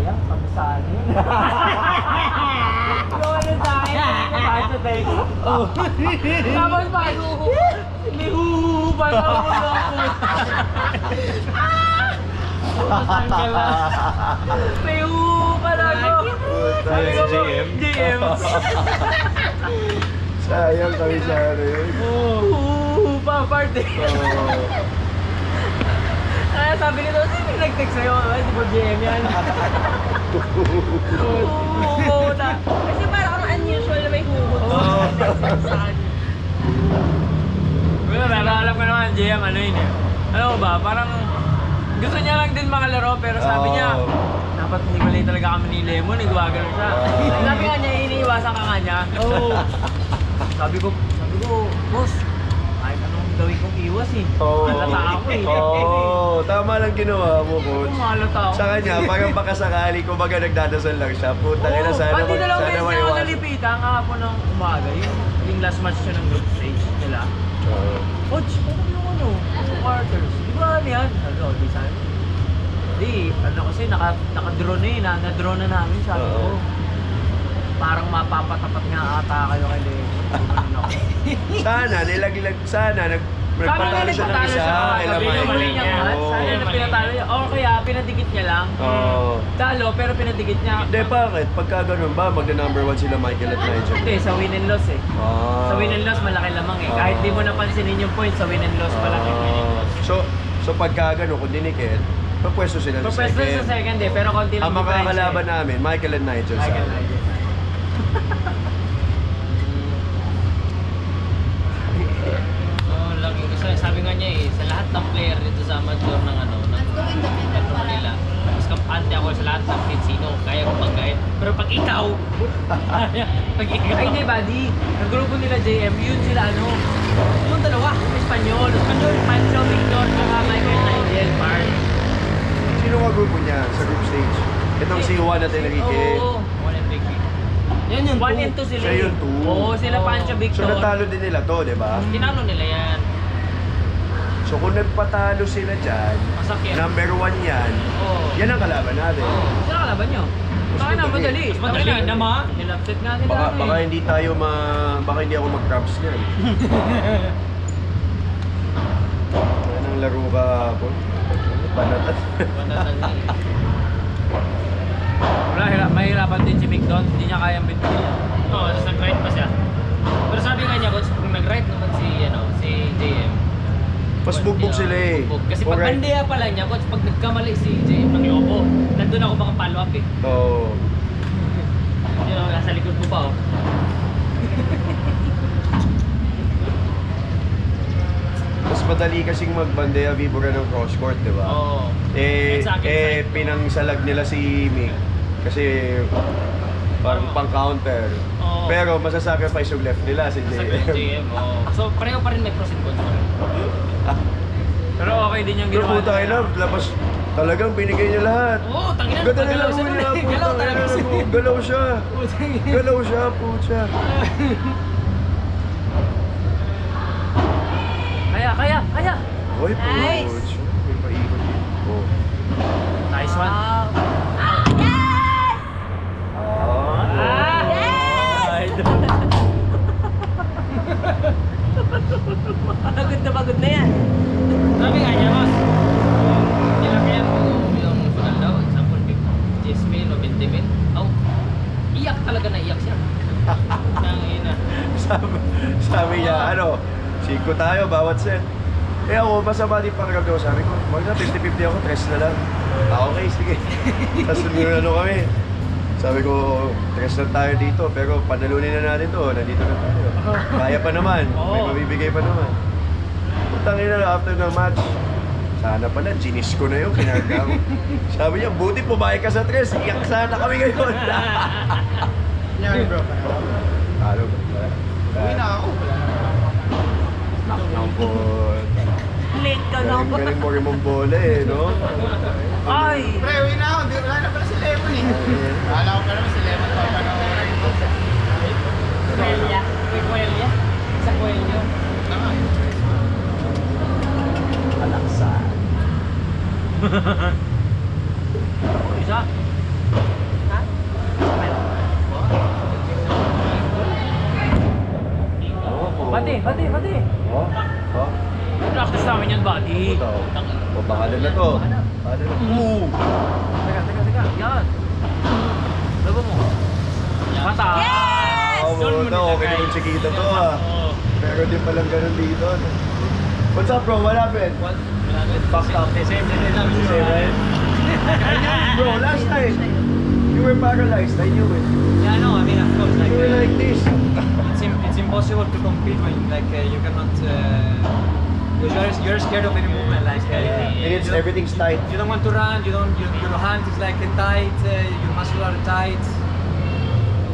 sayang, kabisali. Yung ano sa akin, kahit sa text. Tapos bakit may huhuhu pa na ako loko. Matanggal lang. May huhuhu pa na ako. Sabi ko po, JM. Sayang kami sa ano yun. Huhuhu pa, party. Kaya sabi nito, sino yung nag-text sa'yo? Ay, di ba JM yan? Huhuhu na. Kasi parang unusual na may hugot. Well, alam ko naman, JM, ano yun eh. Alam mo ba, parang gusto niya lang din makalaro, pero sabi niya, dapat hiwalay talaga kami ni Lemon, gumagano siya. Sabi nga niya, iniiwasan ka nga niya. Sabi ko, boss, kahit anong gawin kong iwas eh. Malata ako eh. Tama lang ginawa mo, coach. Malata ako. Sa kanya, parang baka sakali, kumbaga nagdadasal lang siya. Puta na sana pati dalawang beses niya ako maiwas. nalipitan kahapon ng umaga. Yung last match siya ng group stage nila. Coach, ano yung ano? Yung quarters. Di ba ano yan? Ano, di sabi ko. Di, ano kasi naka-drone eh. Na-drone na namin. Sabi ko, parang mapapatapat nga ata kayo kay Lemon. Sana nagpatalo siya ng isa. Sabi niya, mali niya match. Sana na pinatalo niya. O kaya, pinadikit niya lang. Talo, pero pinadikit niya. Hindi, bakit? Pagka ganun ba, magna-number 1 sila Michael at Nigel? Hindi, sa win and loss eh. Sa win and loss, malaki lamang eh. Kahit di mo napansinin yung points, sa win and loss, malaki. So pagka ganun, kung dinikit, papwesto sila sa Pupwesto sa second. second eh, pero konti lang Ang makakalaban namin, Michael and Nigel. Michael sana. Nigel. Lagi kasi sabi nga niya sa lahat ng player dito sa amateur ng ano, ng Manila. Mas kampante ako sa lahat ng sino kaya ko magkait. Pero pag ikaw, Ay hindi buddy, ang grupo nila JM, yun sila ano, yung dalawa, Espanyol, Pancho, Victor, saka Michael Nigel, Mark. Sino nga grupo niya sa group stage? Itong si Juan at Enrique. Oo, one and big. yan yung 1 and 2 sila. Siya yung two. Oo, sila Pancho, So Victor. natalo din nila to, di ba? Tinalo nila yan. So kung nagpatalo sila dyan, Masakit. number 1 yan, Oo. yan ang kalaban natin. Sino kalaban nyo? Baka na, madali. Mas madali naman. Nilapset nga nila. Baka hindi tayo baka hindi ako mag-craps niyan. Yan ang laro kahapon. Banatan. Wala, mahirapan din si Mick doon. Hindi niya kayang bintuin niya. Oo, tapos nag-ride pa siya. Pero sabi nga niya, coach, kung nag-ride naman si JM, Mas bugbog sila eh. bugbog. Kasi Kung pag right- bandeya pa lang niya, coach, pag nagkamali si JM ng lobo, nandun ako baka follow up eh. Oo. Nasa likod ko pa oh. Mas madali kasing magbandeya vibura ng cross court, di ba? Oo. Sa akin, pinangsalag nila si Mick kasi parang pang-counter. Oo. Pero masasacrifice yung left nila si Sa JM. JM, oh. So pareho pa rin may pros and cons. Pero okay din yung Pero ginawa puta kayo na, labas talagang binigay niya lahat. Oo, tangina. Ganda na galaw laro siya niya, nun eh. puta. Galaw talaga siya. Galaw siya. Galaw siya, puta. Kaya! Oy, Nice. puta. May paikot dito. Nice one. Yes! Pagod na yan. Sabi nga niya, boss. Nilakayan mo yung final daw. Example, 10 mil o 20 mil. Oh, iyak talaga na iyak siya. Tangina. Sabi niya, siko tayo, bawat set. Eh ako, masama din pakiramdam ko. Sabi ko, magna 50-50 ako, 3 na lang. Okay, sige. Tapos kami. Sabi ko, 3 lang tayo dito, pero panalunin na natin to, nandito na tayo. Kaya pa naman, may mabibigay pa naman. Putangin na after ng match, sana pala, ginis ko na yun, kinarga ko. Sabi niya, buti pumayag ka sa 3, iyak sana kami ngayon. Nangyari bro. Talo ba? Uwi na ako. Knock po. Late ka na ako. Galing mo rin mong bola eh, no? Ay! Pre, uwi na ako. Wala na pala si Lemon eh. Wala ko pa naman si Lemon. Kuelya. May Kuelya. Sa Kuelya. Tama. Alaksan. Isa. Pati. Oh? Oh? Practice namin yan, buddy. Ito. O, bahala na to. Bahala na. Ooh! Teka. Yan. Labo mo. Mata. Yes! Oh, ito. Okay naman si Kita to ah. Pero di palang ganun dito. What's up bro? What happened? Fucked up. Same, right? Bro, last time, you were paralyzed. I knew it. Yeah, no, I mean, of course, like, You were like this. it's impossible to compete when, like, you cannot, because you're scared of any movement, like, And it's everything's tight. you don't want to run, your hand is like tight, your muscles are tight.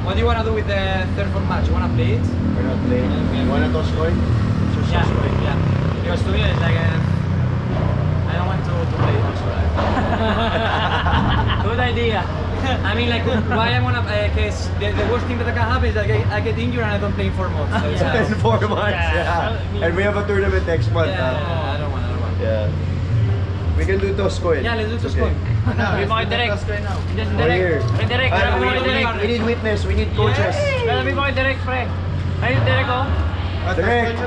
What do you want to do with the third form match? You want to play it? We're not playing. You wanna toss coin? Yeah. Because to me, it's like, I don't want to play it also, right? Good idea. I mean, like, why I wanna, cause the worst thing that can happen is that I get injured and I don't play in 4 months. So it's, In 4 months, Yeah. yeah. And we have a tournament next month. yeah, huh? I don't want. Yeah. We can do toss coin. Yeah, let's do It's toss okay. coin. Sabi mo kay Direk. Toss ko now. Just We're here. Direk. Direk. Ah, Sabi mo kay Direk. we need witness. We need coaches. Sabi mo kay Direk, pre. Ayun, Direk, oh. Direct.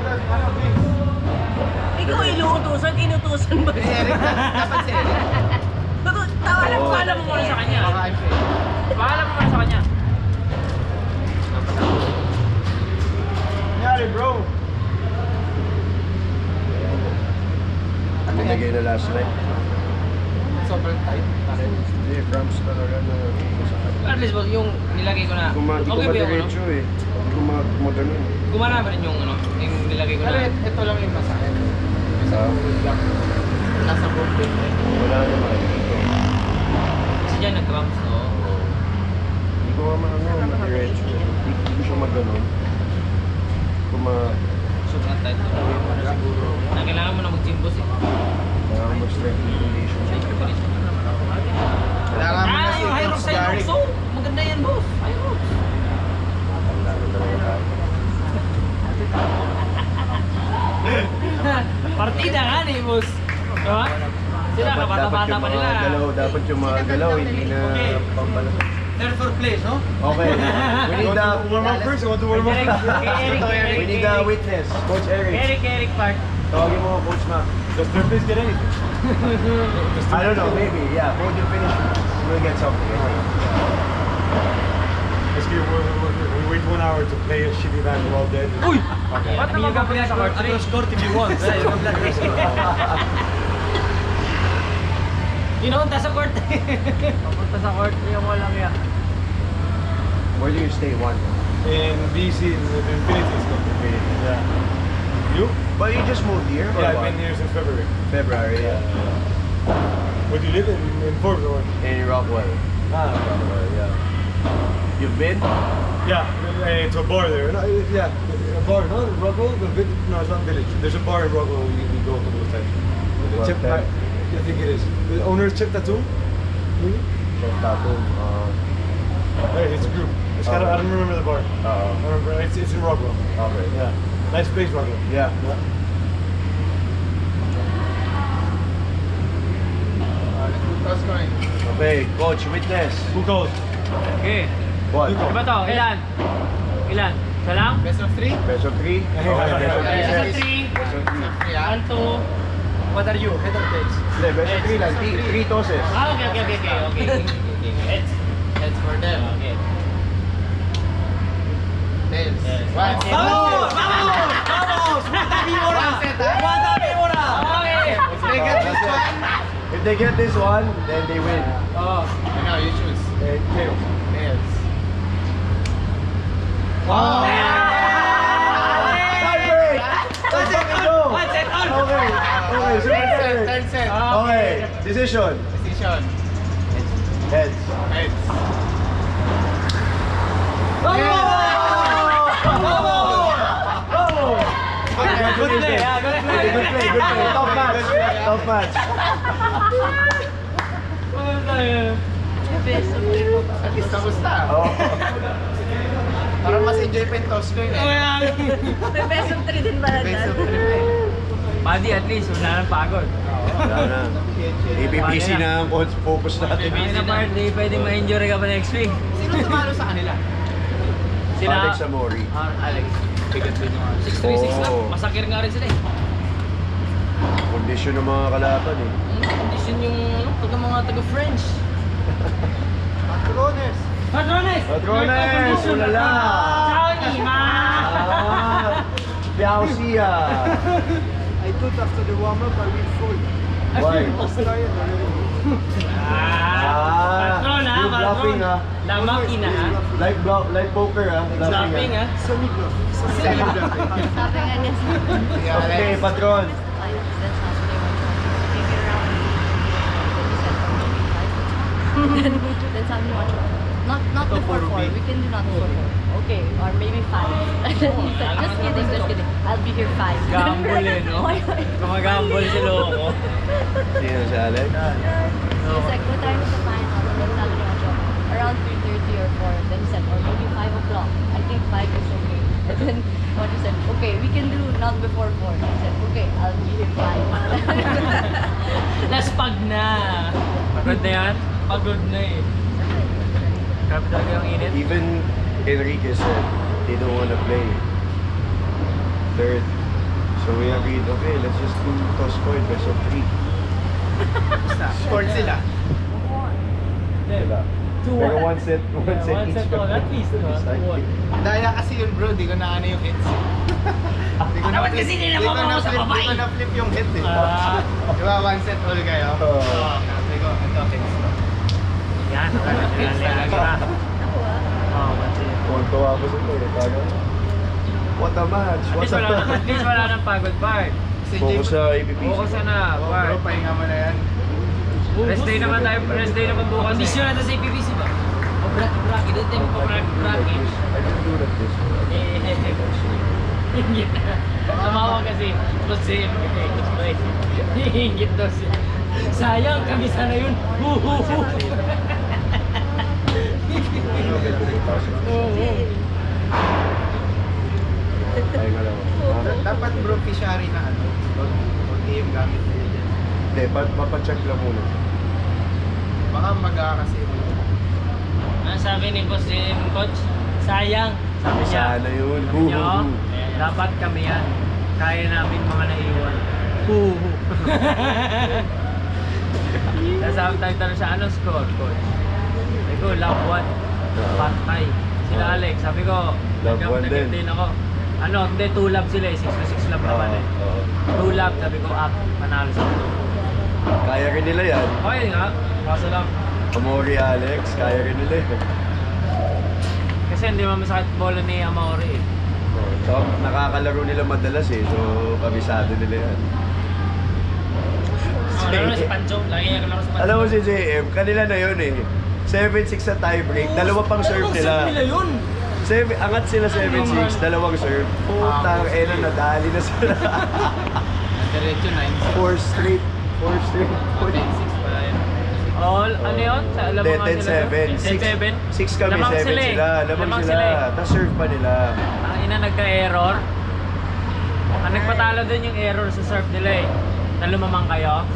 Ikaw inuutusan, inutusan ba? Eric, dapat si Eric. Tawanan ko Paalam mo muna sa kanya. Baka I'm fair. Paalam mo muna sa kanya. Nangyari, bro. Nilagay na last night. Sobrang tight. Hindi, cramps talaga na masakit. At least, boss, yung nilagay ko na, Di ko okay ba yung ano? madiretso eh. Hindi ko gumaganon. Gumana ba rin yung ano, yung nilagay ko Pero na? ito lang yung masakit. Sa Ah. bukod lang. Nasa bukod eh. Wala naman dito. Kasi dyan nag-cramps, so... Hindi ko nga madiretso. Hindi ko siya maganon. Sobrang tight. Na kailangan mo na mag-gym, boss, eh. Kailangan mag-strength and condition. Kailangan mo na si yung high Coach rocks sa'yo, Gary. so, maganda yan, boss. High rocks. Kailangan talaga tayo. Partida nga ni, boss. Diba? Sila, kabata-bata pa nila. Dapat yung mga galaw, hindi na pampala. Third for place, no? Okay. We need the warm up first. I want to warm Kay Eric. We need the witness, Coach Eric. Eric Park. Tawagin mo, Coach Mac. Does third place get anything? I don't know, maybe. Yeah, podium finish. We'll get something. Basically, we wait 1 hour to play a shitty match, we're all dead. Uy! Ba't I mean, naman you can play sa court at your score if you want. Right? You can play at your score. Pinunta sa court. Papunta sa court, yung walang ya. Where do you stay one? In BC, in Infinity School. Yeah. You? But you just moved here? or Yeah, I've what? been here since February. February, yeah. Where do you live? In Forbes or what? In Rockwell. Rockwell, yeah. You've been? Yeah, it's a bar there. No, yeah, a bar. No, Rockwell? No, it's not village. There's a bar in Rockwell we go to those times. What Chip, time? I think it is. The owner is Chip Tattoo. Chef Tattoo. Hey, it's a group. I don't remember the bar. I remember, it's in Rockwell. Okay. Yeah. Nice place, Rockwell. Yeah. Toss ko eh. Okay, Coach, witness. Who calls? Okay. What? Iba to, ilan? Ilan? Isa lang? Best of 3? Best of 3? Okay, best of 3. Isa Best 3. of 3. Yeah. One, two. What are you? Head or tails? Hindi, best of 3 lang. 3 tosses. Ah, okay. Heads. Heads for them. Okay. Tails. Yes. One. Vamos! Vamos! Vamos! Muerta víbora! One set, ah? Muerta víbora! Okay. If they get this one, If they get this one, then they win. oh, no, you choose. Tails. Tails. Oh! Tiebreak! Let's fucking go! One set on! Okay, okay, super Third set, tiebreak. third set. Okay, decision. Decision. Heads. Heads. Good play. Good play. Tough match. Tough match. Best of 3 po. At least kamusta? Oh. Parang mas enjoy pa yung toss ko yun eh. May best of 3 din ba Best of dyan? 3 eh. Buddy, at least, wala nang pagod. Wala na. ABPC na ang focus natin. Hindi na part, di pwedeng ma-injury ka pa next week. Sino tumalo sa kanila? Sila, Alex Amori. Alex. bigat din yung ano. 636 lang. Oo. Masakir nga rin sila eh. Kondisyon ng mga kalaban eh. Condition yung mga taga-French. Patrones! Patrones! Patrones! Ulala! Saudi, ma! Piausia! I thought after the warm-up I will fall. Why? I was tired already. Patron ha, You're bluffing patron. ah. La makina ha. Like poker ah. Bluffing ha. Semi-bluff. Sabi nga niya sa Okay, patron. then sabi niya, not before 4. We can do not before 4. Okay, or maybe 5. Just kidding. I'll be here 5. Gamble eh, no? Gumagambol si Loco. Sino si Alex? He's like, what time is the final? Then sabi niya, around 3:30 or 4. Then he said, or maybe 5 o'clock. I think 5 is okay. And then what he said, okay, we can do not before 4. He said, okay, I'll be here 5. Laspag na. Pagod na yan. Pagod na eh. Grabe talaga yung init. Even Enrique said they don't want to play third. So we agreed, okay, let's just do toss coin best of 3. Scored sila. Diba? Pero one set One each. set all, at least, no? Exactly. Daya kasi yun bro, di ko na ano yung hits. Di ko Dapat kasi nila mamaw sa babae. Di ko na-flip yung hits eh. Ah. Di ba, one set all kayo? Oh. Sabi ko, ito hits. Yan, lagi ka. Oh, that's it. Tuwa ko sa ito eh. Parang, what a match, what a match. At least wala nang pagod part. Si Focus Jake, sa APPC. Focus na, bro, part. pahinga mo na yan. Rest day naman bukas. Kondisyon natin sa IPVC ba? O braki-braki. Doon tayo magpa-braki-braki. I can do that this way. Hingit na. Tumawa kasi. Kasi hingit daw siya. Sayang, kami sana yun. Huhuhu. Ay, nga lang. Dapat bro, fishery na ano. Huwag game gamit nila dyan. Hindi, mapacheck lang muna. Baka kasi Ano sabi ni Boss Jim, Coach? Sayang. Sabi niya, Sana yun. sabi niya, oh, dapat kami yan. Kaya namin mga naiwan. Sabi tayo siya, anong score, coach? Sabi ko, love 1. Patay. Sila Alex, sabi ko, Love one din. din ako. Ano, hindi, 2 love sila eh. 6-6 love naman eh. Oo. 2 love, sabi ko, up, panalo sa Kaya rin nila yan. okay nga, kaso lang. Amori Alex, kaya rin nila yan. Kasi hindi naman masakit bola ni Amaury eh. So, nakakalarong nila madalas eh. So, kabisado nila yan. Laro na si Pancho. Lagi niya kalaro si Pancho. Alam mo si JM, kanila na yun eh. 7-6 sa tiebreak, dalawa pang serve nila. yun. Angat sila 7-6, dalawang serve. Putang ena, nadali na sila. Diretso 9-6. 4 straight. 4 straight. 10-6 pala yun. All, ano yun? Alam mo nga sila. 10-7. 6 kami, 7 sila. Lamang sila. Tapos serve pa nila. Ang ina nagka-error. Ang nagpatalo din yung error sa serve nila eh. Na lumamang kayo.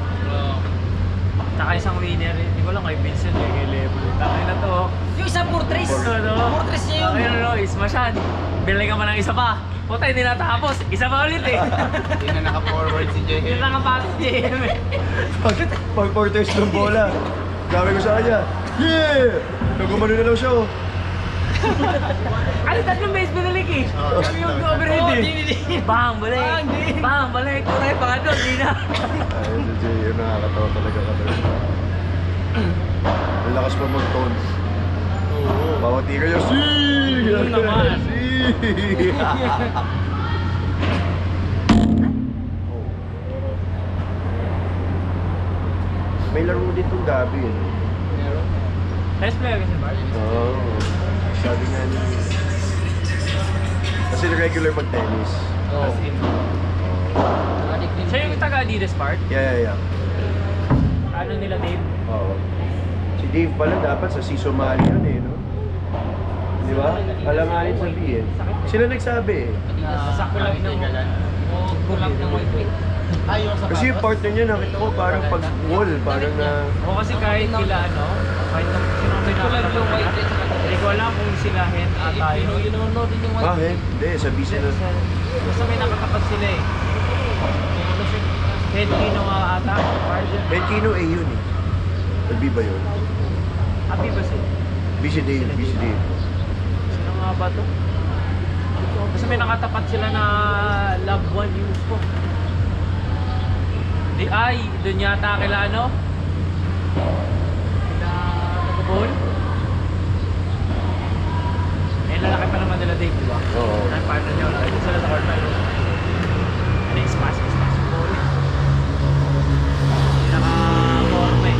Tsaka isang winner, hindi ko lang kay Vincent eh, kay Level. Takay na to. Yung isang Fortress. Fortress niya yun. Ayun no, is masyad. Bilay ka man ng isa pa. Puta, hindi natapos. Isa pa ulit eh. Hindi na naka-forward si Hindi JM. lang ang pasok JM eh. Pag porters ng bola, gabi ko sa kanya, yeah! Nagumano na daw siya oh. Ano, tatlong base binalik eh. Kami yung overhead eh. Bang, balik. Bang, balik. Turay pa nga doon, di na. Ay, si JM nakakatawa talaga ka talaga. Ang lakas pa mag-tone. Bawat tira niya, si! Yun naman. Si! May laro dito gabi eh. Best player kasi Bart. Oo. Sabi nga ni... Kasi regular mag-tennis. As in, Siya yung taga Adidas Bart. Yeah. Ano nila Dave? Oo. Si Dave pala dapat sa Sisomali yun eh, no? Di ba? Alanganin sabihin. Sila nagsabi eh. Sakto lang ng O kulap ng white weight. ayaw sa Kasi yung partner niya nakita ko parang pag-wall, parang na... O kasi kahit kila ano, kahit sino ang Kulap yung white weight. ko alam kung sila Hen ata yun. Yun din yung Ah, hindi. Sa BC na. Basta may nakatapat sila eh. Hen Kino nga ata. Benkino eh yun eh. Albi ba yun? Happy ba sila? BC Dale, BC Dale. Sino nga ba to? Basta may nakatapat sila na Love One News ko. Di ay, doon yata kila ano? Kila Nagabol? Eh, lalaki pa naman nila Dave, di ba? Oo. Ang partner niya, lalaki sila sa quarter. Ano yung smash ball? Pinaka-forme.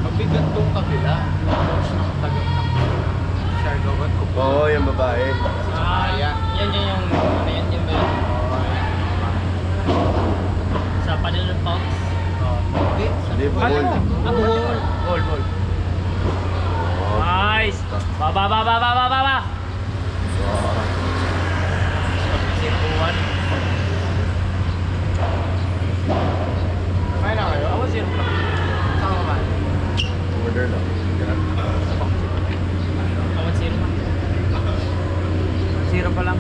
Mabigat tong kabila. Yung coach ng tagap ng Siargao. Oo, yung babae. Yan yung ano yan ba yun? Sa panel ng Pounds. Hindi, bukol. Ball. Nice! Ba! Sirpuan. Kaya na kayo? Ako sirpuan. Saan ka? Order lang. Kawan zero. Zero pa lang.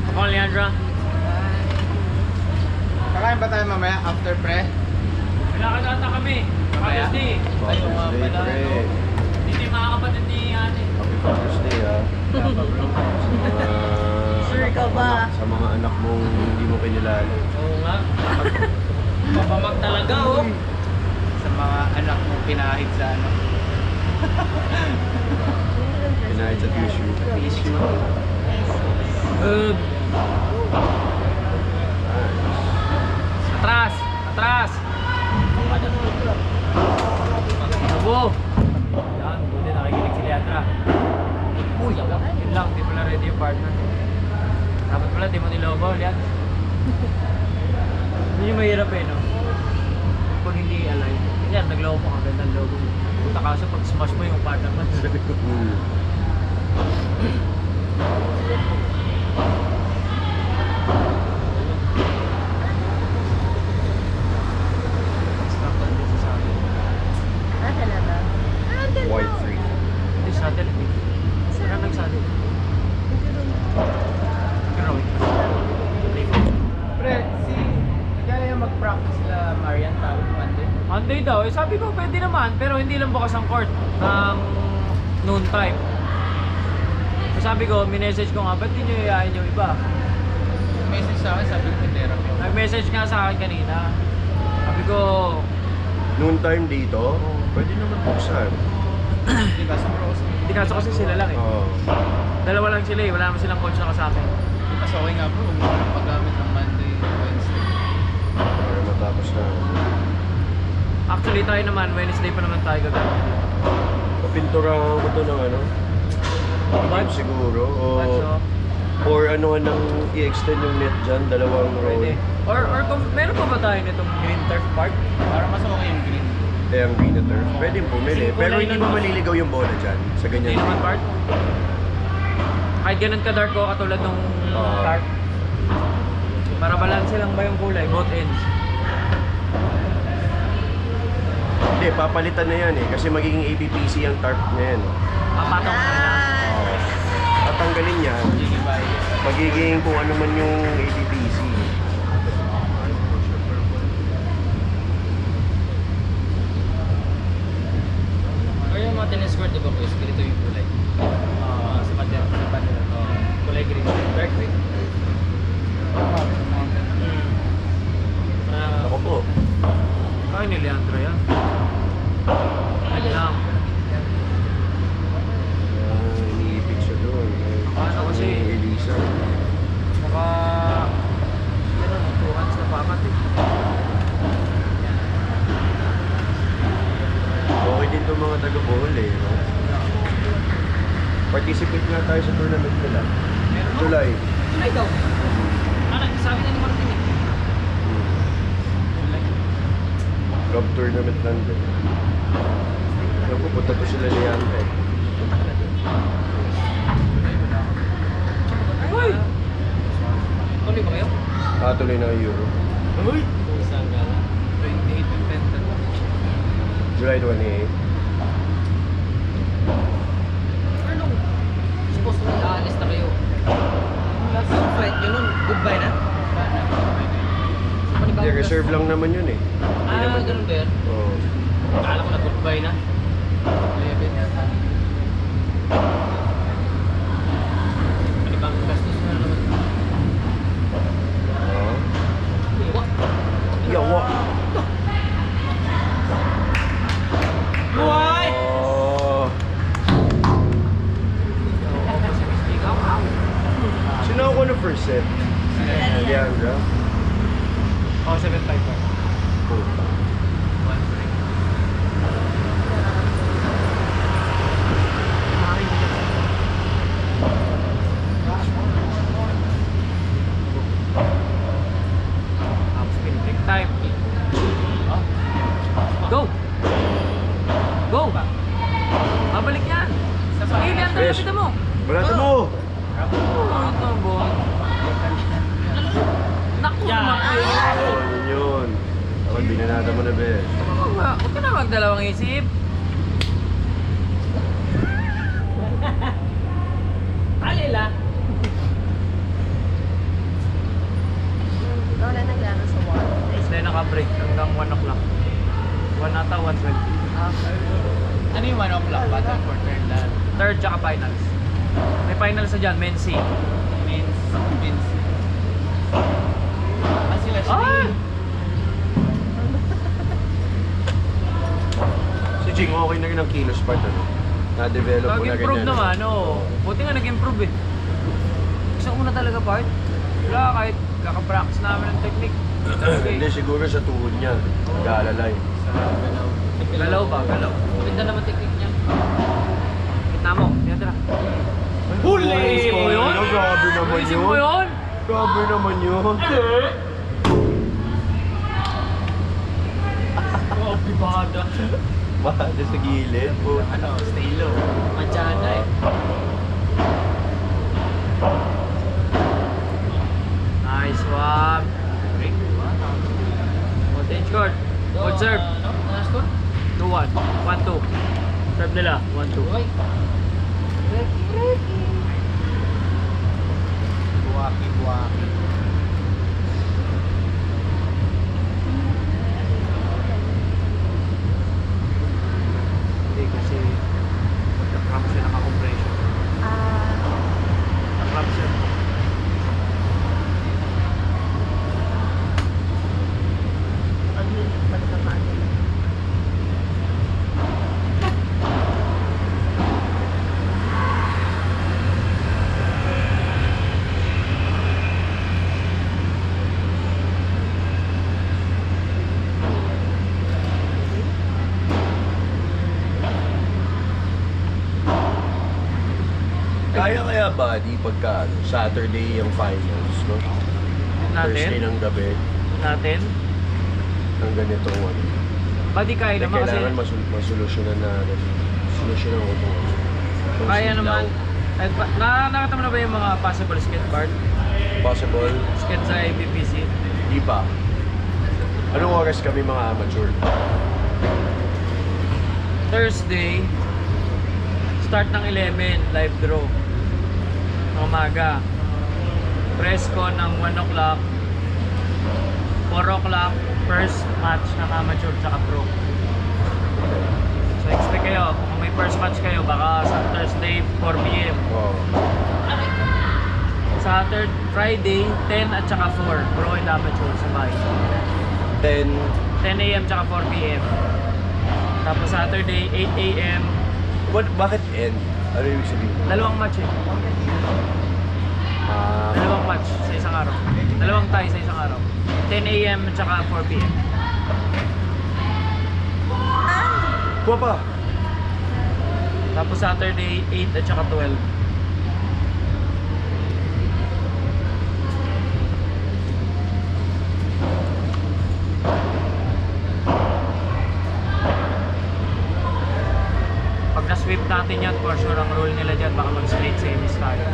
Ako, Leandra. Kakain ba tayo mamaya after pre? Kailangan ata kami. Mamaya? Thursday. Ayaw nga Father's Day, pala, pre. no? Hindi mga kapatid ni Ate. Happy Father's Day, ha. Sure ka ba? Sa mga anak mong hindi mo kinilala. Oo nga. Papamag talaga oh. Sa mga anak mo pinahid sa ano. Pinahid sa tissue. Tissue. Atras! Abo! Yan, buti nakikinig si Leandra. Uy, yun lang, di pala ready yung partner. Dapat pala, di mo nilogo, Leand. Yun yung mahirap eh, no? Pag hindi alive. Yan, naglogo mo agad ng logo mo. Punta kaso pag smash mo yung partner mo. Ah, talaga? White free. Hindi, saddle eh. Saan ka nagsaddle? Pero wait. Pre, kaya mag-practice sila Marian tawag Monday. Monday daw, eh sabi ko pwede naman, pero hindi lang bukas ang court ng noon time. So sabi ko, minessage ko nga, ba't di nyo iayain yung iba? Message sa akin, sabi ko therapy. Nag-message nga sa akin kanina. Sabi ko, Noon time dito, pwede naman buksan. Di ba sa pros? hindi kaso kasi sila lang eh. Oo. Dalawa lang sila eh, wala naman silang coach na kasama eh. Di ba sa okay nga bro, huwag mo lang paggamit ng Monday, Wednesday. Para matapos na. Actually tayo naman, Wednesday pa naman tayo gagamit. Papinturahan ko to ng ano? Buds? Siguro. Buds, oh. Or ano nang i-extend yung net dyan, dalawang row. Pwede. Or kung meron pa ba tayo nitong Green Turf Park? Para mas okay yung green. Eh, ang green na turf. Pwede pumili. Kasi Pero kulay hindi na ba naman. maliligaw yung bola dyan? Sa ganyan. Hindi naman Park. Kahit ganun ka dark ko katulad nung Oo. Park. Para balance lang ba yung kulay, both ends. Hindi, papalitan na yan eh. Kasi magiging ABPC ang tarp na yan. Papatong ko na. Tatanggalin yan. Sige, bye. Magiging kung ano man yung ABPC. Or yung mga tennis court, di ba kuya? Ganito yung kulay. Sa panira. Kulay green. Dark green. Ako po. Ay, ni Leandro yan. Ayun lang. Iniipit siya doon. Ano kasi? Yung Elisa. Baka... Yan ang 2 hands na pamat eh. Okay din itong mga taga-Bohol eh. No? Participate nga tayo sa tournament nila. July. Kulay daw. Ano, sabi na ni Martin eh. Club tournament lang din. Kaya pupunta to sila ni Yante. Uy! Tuloy ba kayo? Tuloy na ang Euro. Uy! Isang gala. 28 and 10. July 28. aalis na kayo. Yung flight nyo nun, goodbye na? Hindi, reserve lang naman yun eh. Hindi Ah, naman ganun ba yan? Oo. Akala ko na goodbye na. 11 yata. Ibang gastos na naman. Oo. Iwa. Yawa. Buhay! Oh. Sino ako na first set? Leandra. Oh, 7.5 pa. Take time. Go! Go! Babalik yan! Sige, Leandro, Yes. lapitan mo! Balata mo! Oh, ito, boy. Naku, Oh, yun yun. Ako, binanata mo na, be. Huwag ka na magdalawang isip. Alila! Wala naglaro sa wall. Hindi, naka-break hanggang 1 o'clock. 1 ata, 1:20. Ano yung 1 o'clock? Battle for third lahat. Third tsaka finals. May finals na dyan, men's C. Means. Ah, sila siya. Ah! Si Jing, okay na rin ang kilos part, ano? Na-develop mo na Nag-improve ganyan. naman, oo. Buti nga nag-improve eh. Gusto ko na talaga part. Wala, kahit kakapractice namin ng technique. Hindi, siguro sa tuhod niya. Nag-aalalay. Galaw ba? Galaw. Ganda naman technique niya. Kita mo, yan tara. Huli! Ayos mo yun? Ano, grabe naman Ayusin mo yun? Grabe naman yun. Oh, bibada. Mahal sa gilid. Po. Ano, stay low. Manchada eh. Nice one. Break. Change court. Good serve. Ano? Ano score? 2-1. 1-2. Serve nila. 1-2. Okay. Buwaki. Hindi kasi nag-cramp siya naka-compression. Nag-cramp siya. Kaya buddy pagka Saturday yung finals, no? Thursday Natin? ng gabi, Natin? ang ganitong ano. Pati kaya naman kasi Kailangan masolusyonan na solusyonan ko itong itong kaya silaw. naman. Nakakita mo na ba yung mga possible skate part? Possible? Skate sa ABPC? Di pa. Anong oras kami mga amateur? Thursday, start ng 11, live draw. Ng umaga. Press ko ng 1 o'clock. 4 o'clock, first match ng amateur tsaka pro. So expect kayo, kung may first match kayo, baka sa Thursday, 4 p.m. Oh. Saturday, Friday, 10 at tsaka 4. Pro and amateur sabay. 10, 10 a.m. tsaka 4 p.m. Tapos Saturday, 8 a.m. bakit end? Ano yung sabihin? Dalawang match eh. Dalawang match sa isang araw. Dalawang tie sa isang araw. 10 a.m. at saka 4 p.m. Kuha pa! Tapos Saturday, 8 at saka 12. Pag na-sweep natin yan, for sure ang rule nila dyan, baka mag-split semis tayo.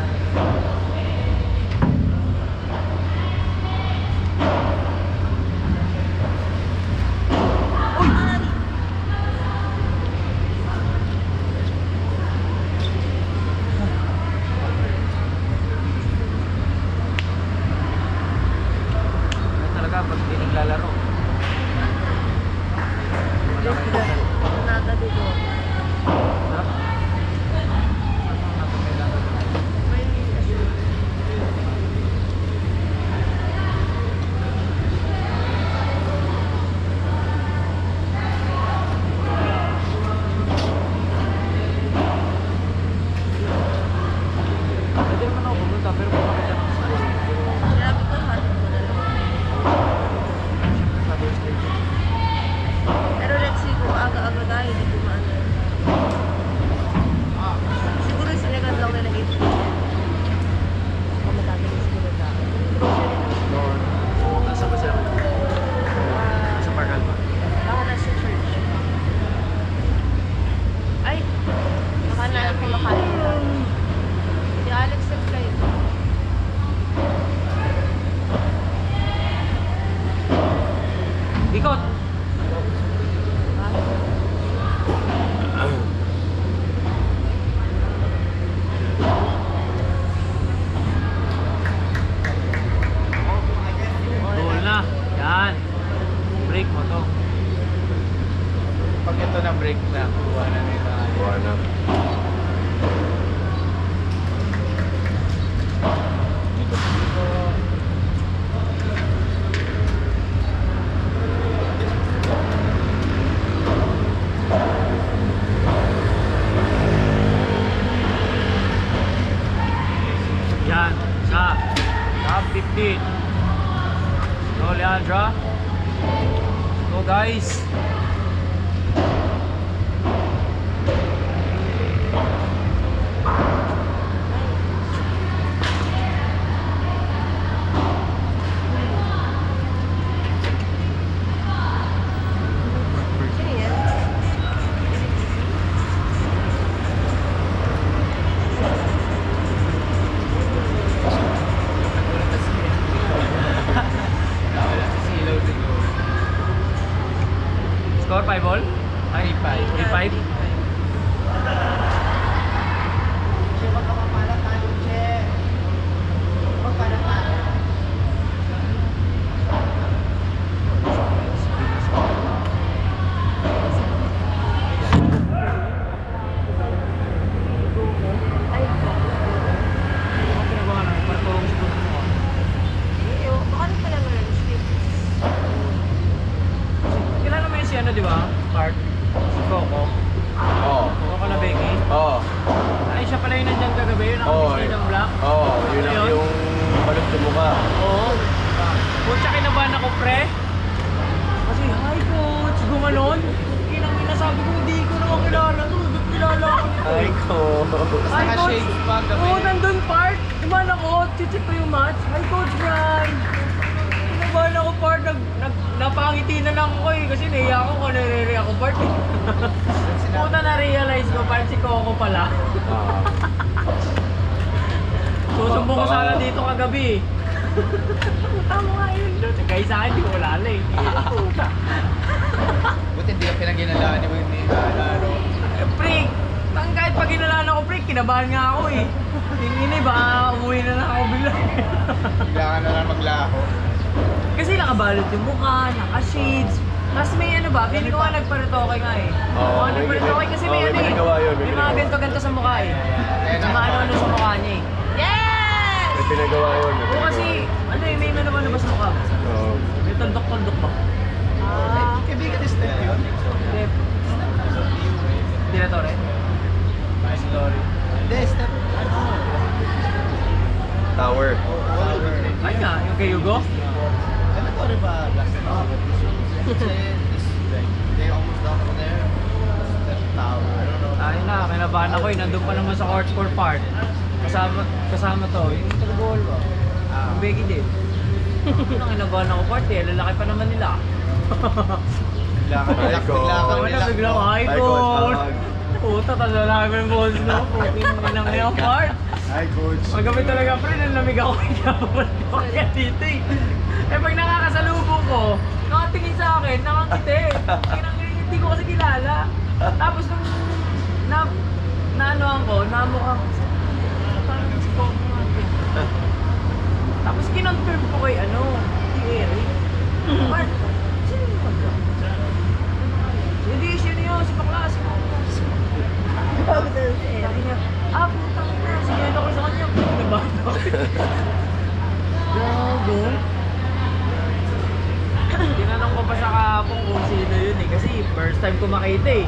Kuha na nila. Kuha na. Yan, sa top 15. So, Leandra. So, guys. Sino yan? Wala sa silaw siguro. Score 5 all? Ay, 5. 3-5. Ay, Ano ginagawa na? Parang tulong sa tulong mo. iyo. Baka na pala mag-skip. Kilala mo yun si ano, di ba? Park. Si Coco. Oo. Coco na Becky. Oo. Ay, siya pala yung nandyan kagabi. Yung nakapistay ng black. Oo, yun ang Ayun. yung balot sa mukha. Oo. Pucha, kinabahan ako, pre. Kasi, hi coach, gumanon. Kinang sabi ko, hindi ko naman kilala to. Ba't kilala ko nito? Ay, ko. Hi coach. Naka-shades pa gabi. Oo, nandun part. Gumanon ako, chichip ko yung match. Hi coach, Brian. Kinabahan ako, part. Napangiti na lang ako eh. Kasi naiya ako kung nare ako, part eh. Puta na-realize ko, part si Coco pala. Susumbong ko sana dito kagabi. Puta mo nga yun doon. Guys, sa akin, di ko wala eh. Puta. Buti hindi ka pinaginalaan ni Winnie. Lalo. Pre, kahit pag ginalaan ako, pre, kinabahan nga ako eh. Tingin eh, baka umuwi na lang ako bigla. Bigla ka na lang maglaho. Kasi nakabalot yung mukha, naka-shades. Tapos may ano ba, feeling ko nga nagparitoke nga eh. Oo, Oo, nagparitoke kasi may may ano eh. pinagawa yun, may May mga pinagawa. ganto-ganto sa mukha eh. Kaya Mga ano-ano sa mukha niya eh. Yes! May pinagawa yun. may Oo pinagawa kasi, yun. ano eh, may ano ba sa mukha? Oo. May tundok-tundok ba? Ah, Kaibigan ni Steph yun. Hindi. Hindi na to rin? Nice story. Hindi, Steph. Ano? Tower. Ay nga, yung kay Hugo? Ano to rin ba? Last They almost down over there. Steph Tower. I don't know. Ay na, kinabahan ako eh. Nandun pa naman sa court score part. Kasama to, yung taga-goal ba? Yung Becky din. Ano kinabahan ako part eh, lalaki pa naman nila. Bigla ka Ay, nilak. ko. Bigla ka Ako na nilak. bigla ko, hi Hi, coach! coach. Puta, talalaki mo yung balls no? Puting inang na yung part. Hi, coach. Magabi talaga pre, nalamig ako kaya bumalik ako kaya dito eh. Eh pag nakakasalubong ko, nakatingin sa akin, nakangiti. Hindi ko kasi kilala. Tapos nung naanoan ko, namukhang parang si Coco nga to. Tapos kinonfirm ko kay ano, si Eric. Mark, sino yung mag hindi, siya niyo, si Paklase ko. Sabi niya, putang na, sinendo ko sa kanya. Nabahan ako. Gago. Tinanong ko pa sa kapong kung sino yun eh. Kasi first time ko makita eh.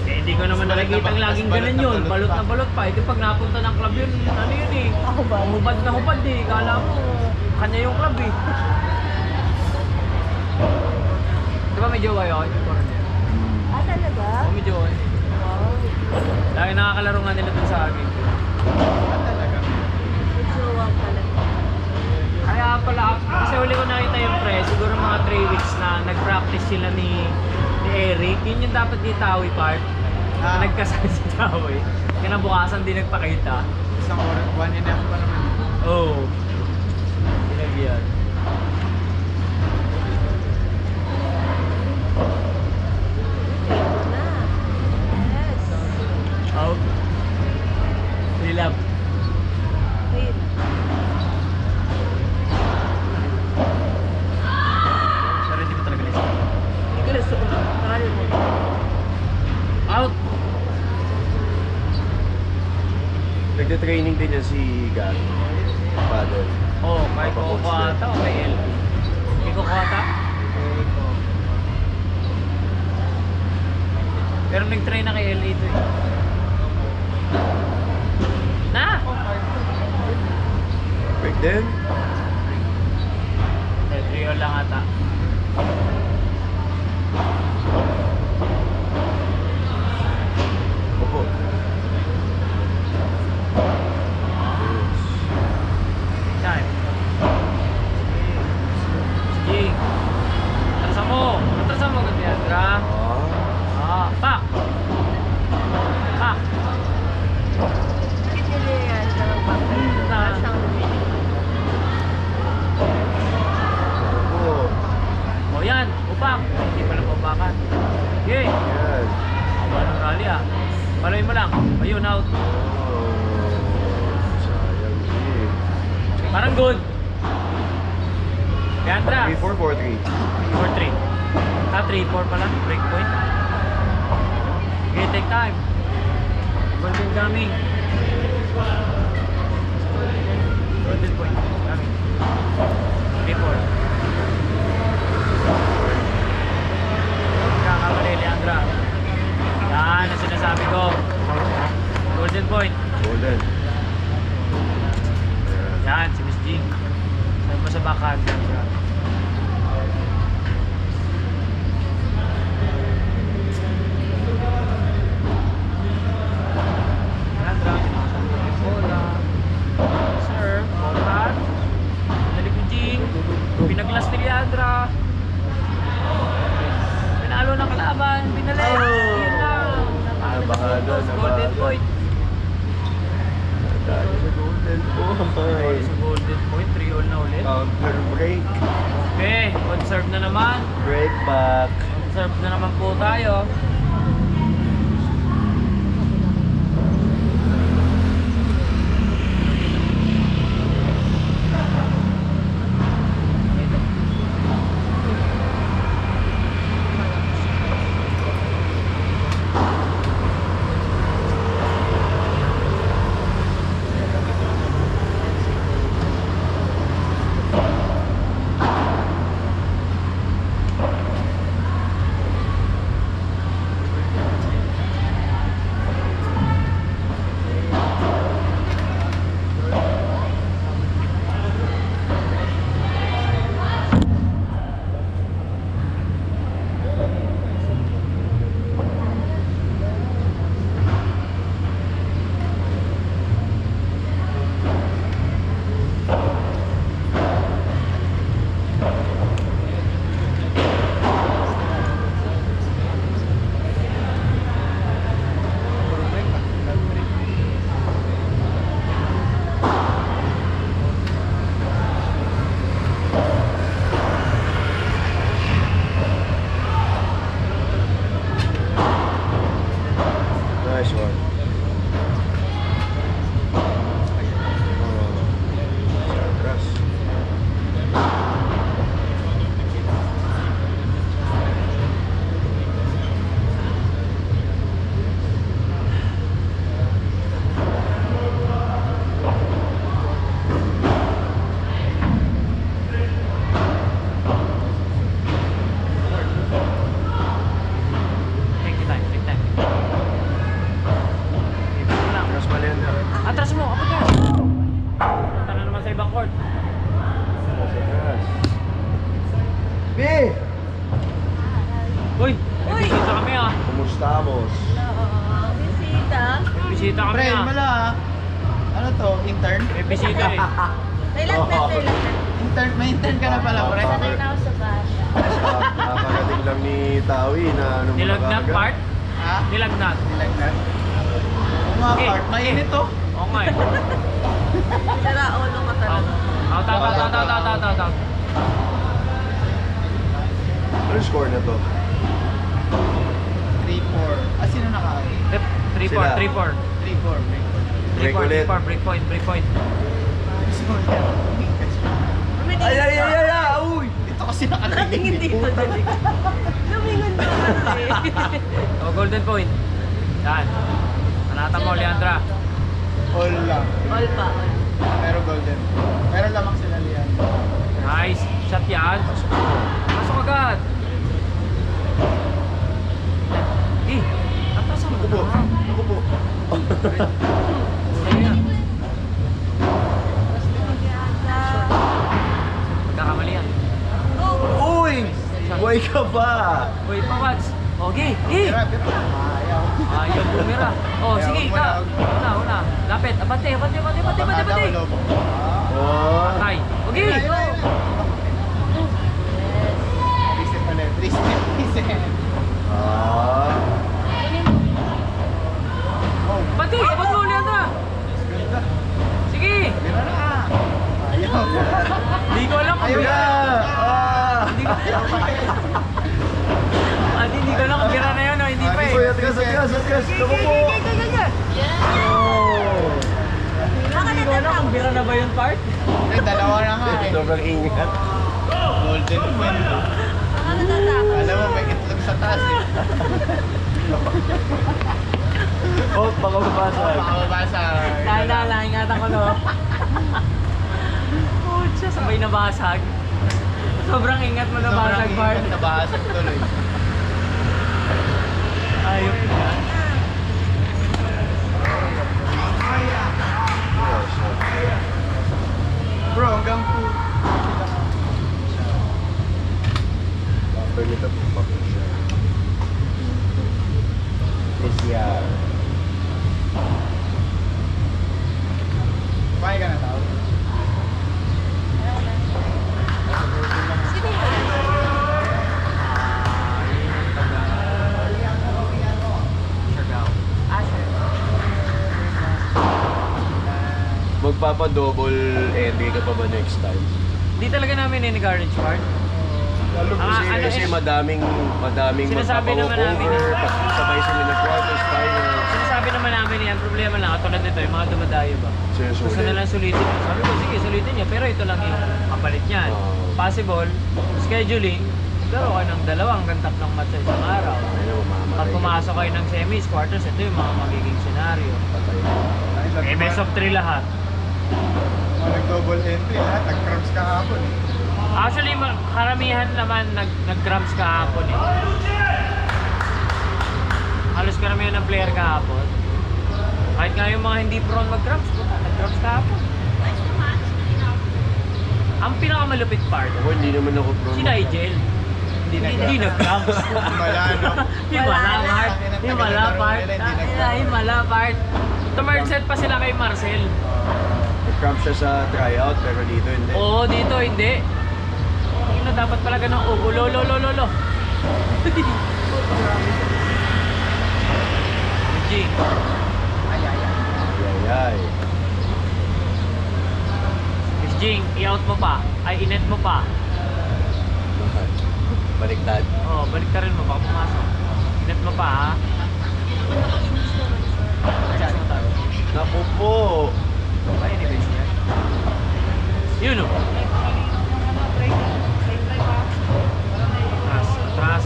Eh hindi ko naman nakikitang laging ganun yun. Balot na balot pa. Ito pag napunta ng club yun, ano yun eh. Hubad na hubad eh. Kala mo, kanya yung club eh. Di ba may jowa yun? ah talaga? Oo, may jowa yun. Wow. Lagi nakakalaro nga nila dun sa akin. Medyo wow pala. Kaya pala, kasi huli ko nakita yung pre, siguro mga 3 weeks na nag-practice sila ni Eric. Yun yung dapat ni Tawi part. Na nagkasal si Tawi. Kinabukasan din nagpakita. Isang oras, 1.5 pa naman. Oo. Pinagyan. Ito na. Yes. Out. Lilab. Wait. Pero hindi ko talaga naisip. Hindi ko na sa Nakali mo. Out! Nagde-training din yan si Gary. Paddle. Oo, kay Papacoach Coco din. ata o kay El. Kay Coco ata. Pero nag-try na kay El ito eh. Na! Break din. Trio lang ata. Opo. Time. Sige. Atrasan mo. Atrasan mo, Gatiandra. Ah, pak. Pak. Bakit nila yan sa magpapalito? Na. Siyang lumili. Opo. O yan, upak. Hindi pala upakan. Okay. Yan. Aba ng rally ah. Paloy mo lang. Ayun, out. Oh. Sayang eh. Parang good. Gatiandra. 3-4-4-3. 4-3. 3-4 pala. Break point. Okay, take time. Golden coming. Golden point. Coming. 3-4. Kakamali, Leandra. Yan ang sinasabi ko. Golden point. Golden. Yan, si Miss Jing. Sabi mo sa backhand. Leandra. Leandra. Bola. Serve. Ball Dali ko Jing. Pinaglas ni Leandra. Pinalo ng kalaban. Pinali. Yun lang. Nabahado, Golden nabahado. point. Dahil sa golden point. Sa golden point. 3-all na ulit. Counter break. Okay. Conserve na naman. Break back. Conserve na naman po tayo. Nice one. Sa atras. Take your time. Take time. Okay, back mo lang. Atras pala yan. Atras mo. Ako ka. Punta na naman sa ibang court. Atras. B! Uy! May bisita kami ah. Kumustamos? Bisita. May bisita kami Pre, ah. wala ah. Ano to? Intern? May bisita eh. Kailan na, kailan na? Intern? May intern ka na pala, pre? Sanay na ako sa basha. Nakakagating lang ni Tawi na ano mo Nilagnat nakakagat. part? Ha? Nilagnat. Nilagnat? Yung mga Okay. part, mainit to. Oo nga eh. Sira ulo ko talaga. Out, out, out, out, out, out, out, out, out. Ano score na to? 3-4. Ah, sino naka-out? 3-4, Sila. 3-4. 3-4. Break ulit. 3-4, break point, break point. Ay, ay, ay, ay, ay! Uy! Ito kasi nakatingin. Hindi ko dali. Lumingon na kasi. Oh, golden point. Yan. Panata mo, Leandra. All lang. All pa, all. Pero golden. Pero lamang sila liyan. Nice. Shot yan. Pasok agad. Eh, atasan mo Ako po. na. Ako po. Sa'yo yan. Magkakamali yan. Uy! Buhay ka pa! Uy, Pawats. Okay, eh! Tira, tira. Ayaw. Ayaw bumira. Oh, Ayaw, sige, wala. ka. Una. Lapit. Abante. Baka daw, lobo. Oh. Ay, okay. Reset ulit. Reset. Ah. Oh, Bante, abot mo ulit na. ganda. Sige. Tira na. Ayaw. Hindi ko alam kung Ayun bira. na! Ah! Hindi ko alam kung bira na yun o hindi pa eh. Uy, atras. Ako po! Oh! Hindi ko alam kung bira na ba yung part. Eh, dalawa na nga eh. Sobrang ingat. Golden win. Alam mo, may itlog sa taas eh. Oh, baka mabasag. Baka mabasa. Lang, ingatan ko no. Pucha, sabay nabasag. Sobrang ingat mo nabasag part. Nabasag tuloy. Ayop yan. Bro, hanggang po. After nito, papapin siya. SCR. Kumain ka na tao? Sino yun? Magpapa-double entry ka pa ba next time? Hindi talaga namin in-encourage part. Lalo po Ah, si ano Kasi eh? madaming Sinasabi naman namin magpapa-walkover, eh. tapos sabay sila ng quarters, finals. Sinasabi naman namin yan, problema lang, katulad nito, yung mga dumadayo ba? Gusto Sinusulit. na lang sulitin. Sabi ko, sige, sulitin niya, pero ito lang yung kapalit niyan. Oo. Possible, scheduling, pero kayo ng dalawang hanggang tatlong match sa isang araw. Ayun, mamamatay Pag ka. pumasok kayo ng semis, quarters, ito yung mga magiging senaryo. Patay na. Eh, best of 3 lahat. Mga nag-double entry lahat. Nag-cramps kahapon eh. Actually, karamihan naman nag-cramps kahapon eh. Halos karamihan ng player kahapon. Kahit nga yung mga hindi prone mag-cramps, nag-cramps kahapon. Ang pinakamalupit part, Ako, hindi naman ako pro. si Nigel. Hindi nag-cramps. Himala, no? Himala part. Himala part. Himala part. Tumerset pa sila kay Marcel. Nag-cramp siya sa tryout, pero dito hindi. Oo, dito hindi. Ano dapat pala ganun? Oh, lolo. Jing. Ay. Miss Jing, i-out mo pa. Ay, inet mo pa. Baliktad. Oo, balik ka rin mo. Baka pumasok. Inet mo pa, ha? Adjust mo tayo. Naku po. Ay, anyways yan. Yun, oh. Atras.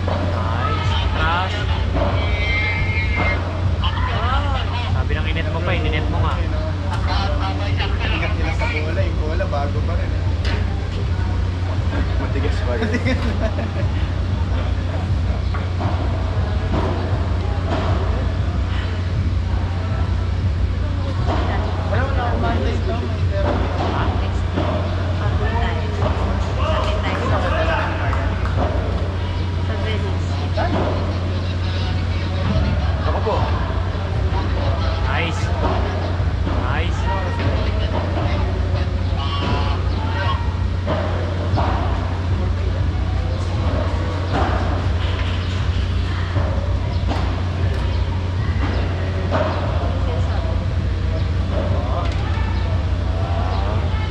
Nice. Atras. Sabi ng inet mo pa, ininet mo nga. Ingat nila sa bola. Yung bola bago pa rin eh. Matigas pa rin. Wala akong Monday ito. May therapy. Ako po. Nice.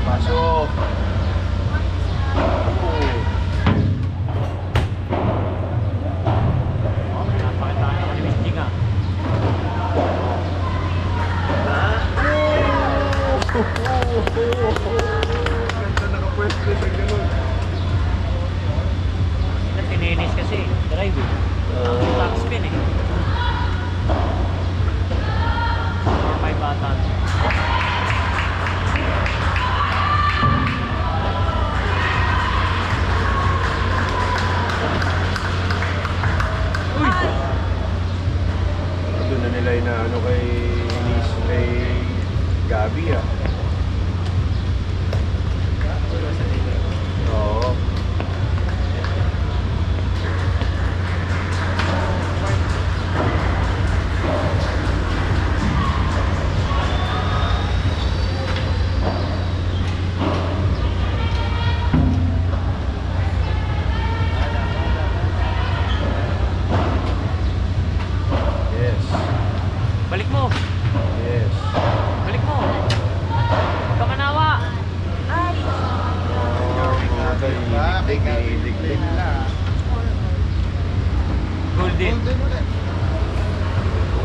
Pasok. Napakita ka ni Miss Jing, ah. Ganda naka-pwesto sa ganun. Tininis kasi. Drive, eh. Top spin, eh. hot. Doon na nila yung ano kay Gabi ah. Oo. Yes. Balik mo! Yes. Balik mo! Huwag ka manawa! Diglig. Golden.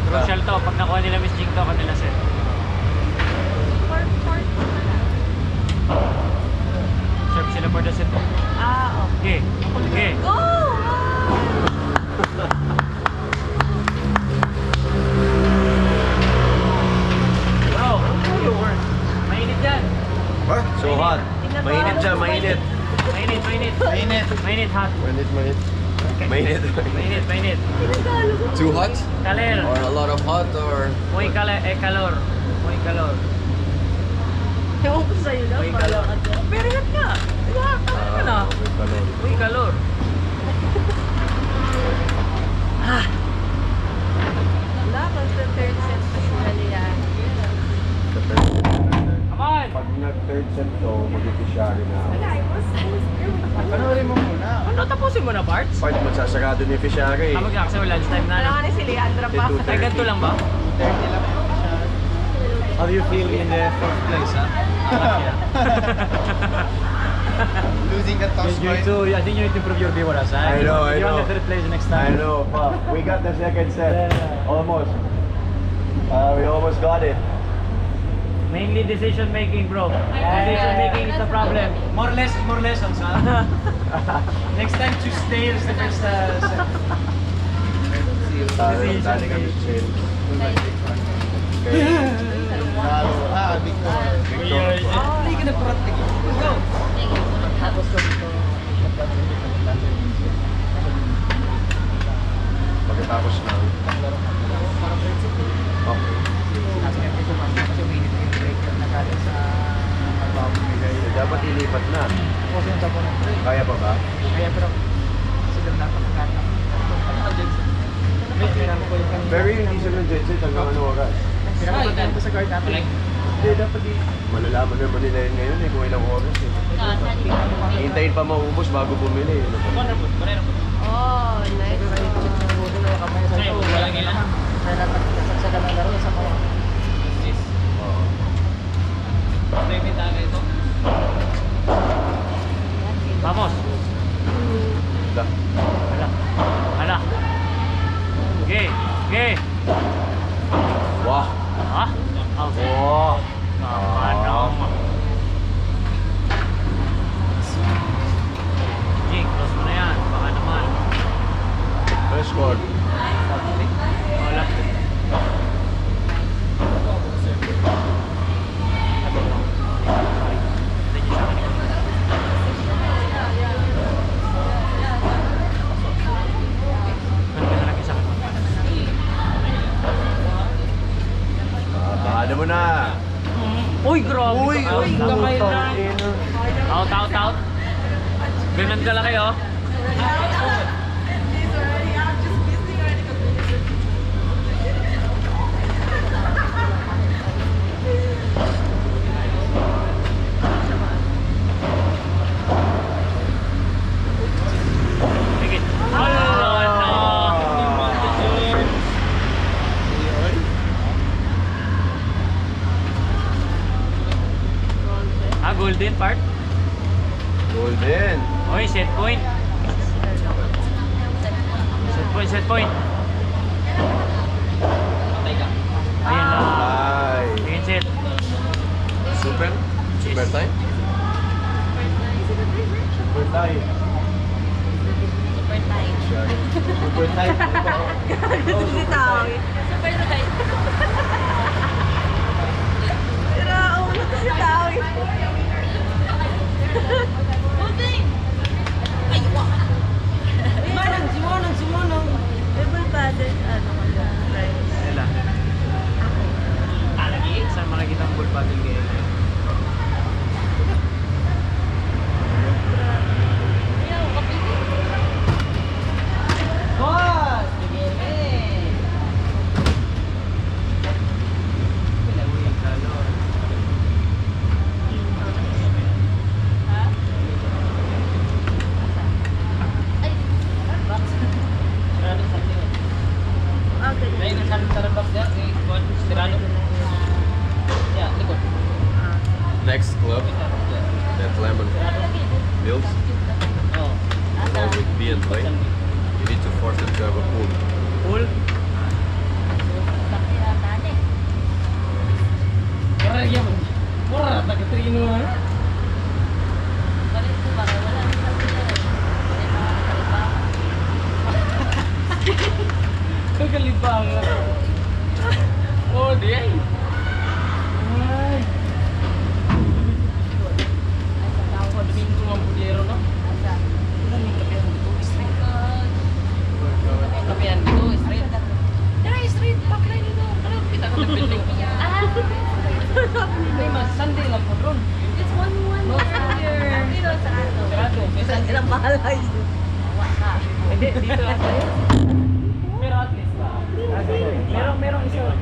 Crucial to. Pag nakuha nila Miss Jing to, kanila set. Serve sila for the set. Okay. Okay. Bro, mainit yan. What? So hot. Mainit siya, mainit. Mainit. Mainit, hot. Mainit. Mainit. Too hot? Kaler. Or a lot of hot or... Muy calor. Muy calor. Ewan ko sa'yo na. Muy calor. Pero yan nga. Diba? Tama ka na. Muy calor. Wala, kasi the third set pa sila nila. Come on! Pag nag-third set to, mag-officially na ako. Panoorin mo muna. Ano, tapusin mo na, Barts? Part magsasarado ni Fishari. Magkakasa mo lunchtime na. Wala ka na si Leandra pa. Ay, ganito lang ba? 30 lang po siya. How do you feel in the fourth place, huh? Losing the toss point. I think you need to improve your view on us. I know. You're on the third place next I time. know. Fuck. We got the second set. Almost. We almost got it. Mainly decision making, bro. Decision making is the problem. More lessons, huh? Next time, Tuesday is the first set. Dali kami sa sale. Victor. Hindi ka na-practic. Go! Pagkatapos na. Okay. Dapat ilipat na. Kaya pa ba? Pero yung diesel ng jet set hanggang ano oras? Hindi, dapat malalaman naman nila yun ngayon kung ilang oras eh. Hintayin pa maubos bago bumili. Oh, nice. Walang ilan. Oo. Baby tayo ito. Vamos. Da. Hala. Okay. Wah! Ha? Okay. Wah! Ano? Jing, close mo na yan. Baka naman. Ano score? Wala. Ano mo na? Uy, grabe. Uy, Kamay lang. Out. Ganun ka laki, oh. Higit. Golden part? Golden. Oy, set point. Set point. Patay ka. Ayan na. Ay. Second set. Super time? Super time. Super time. Super tight. si Tawi. Sumunong. Table paddle, ano ka ba? Price. Nila. Lagi? Saan makikita ang bull paddle game? Ayaw, kapili. Boss! Bigyan Uy, kalor. Ha? Ay, box. Sarado sa atin. Ah, ganyan. May nasa Starbucks dyan. Si Juan, Serrano. Yeah, likod. Next club, that lemon milk, Oo. along with beer and wine. You need to force them to have a pool. Pool? Bakit natin eh? Kaya lagyan mo. Mura, taga-trino ha. Bakit ito ba? Wala nang sabi na rin. Hindi makakalipa. Kagalipangan. Oh, di ay. Ay. Ay, sa tao ko. Domingo ang pudero, no? Asa? Kapihan dito, straight. Tara, straight. Backline dito. Tara, kita ka ng building. Ah! May mas Sunday lang po ron. It's 1-1 No, here. Dito sa ato. Sarado. May Sunday lang. bahala yun. Awa ka. Hindi, dito lang tayo. Pero at least ba? Merong isa.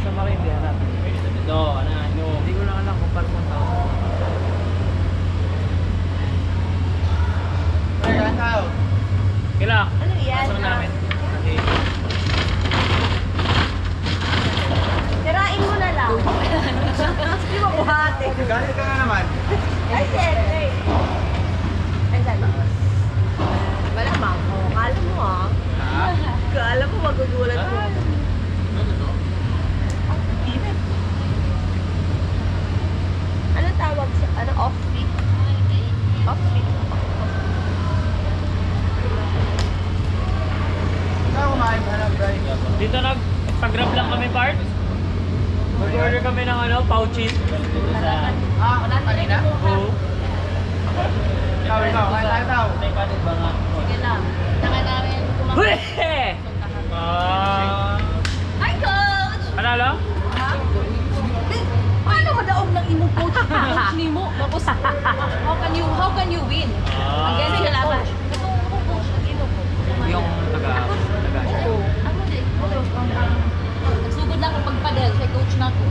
Sa Marindia natin. Ito, ano. Hindi ko lang alam kung parang 1,000. Kila? Ano yan? Pasok namin. Okay. Tirain mo na lang. Hindi mo buhati. Galit ka na naman. Ay, siyempre. Ay, saan? Malamang. Oh, kala mo ah. Kala mo magugulat mo. Ang init. Ano tawag sa, ano, off-peak? Off-peak. Dito nag-grab lang kami part. Mag-order kami ng ano, pouches. Kanina? Oo. May kanin ba nga? Sige lang. Saka namin Huli! kumakain. Hi, Coach! Panalo? Ha? Paano madaog ng imong coach? Coach ni mo? Tapos, how can you win? Against your coach? Katong ako coach ng imo ko. Yung taga siya. Oo. Ano din? Nagsugod na ako pagpadel. Siya coach na ako.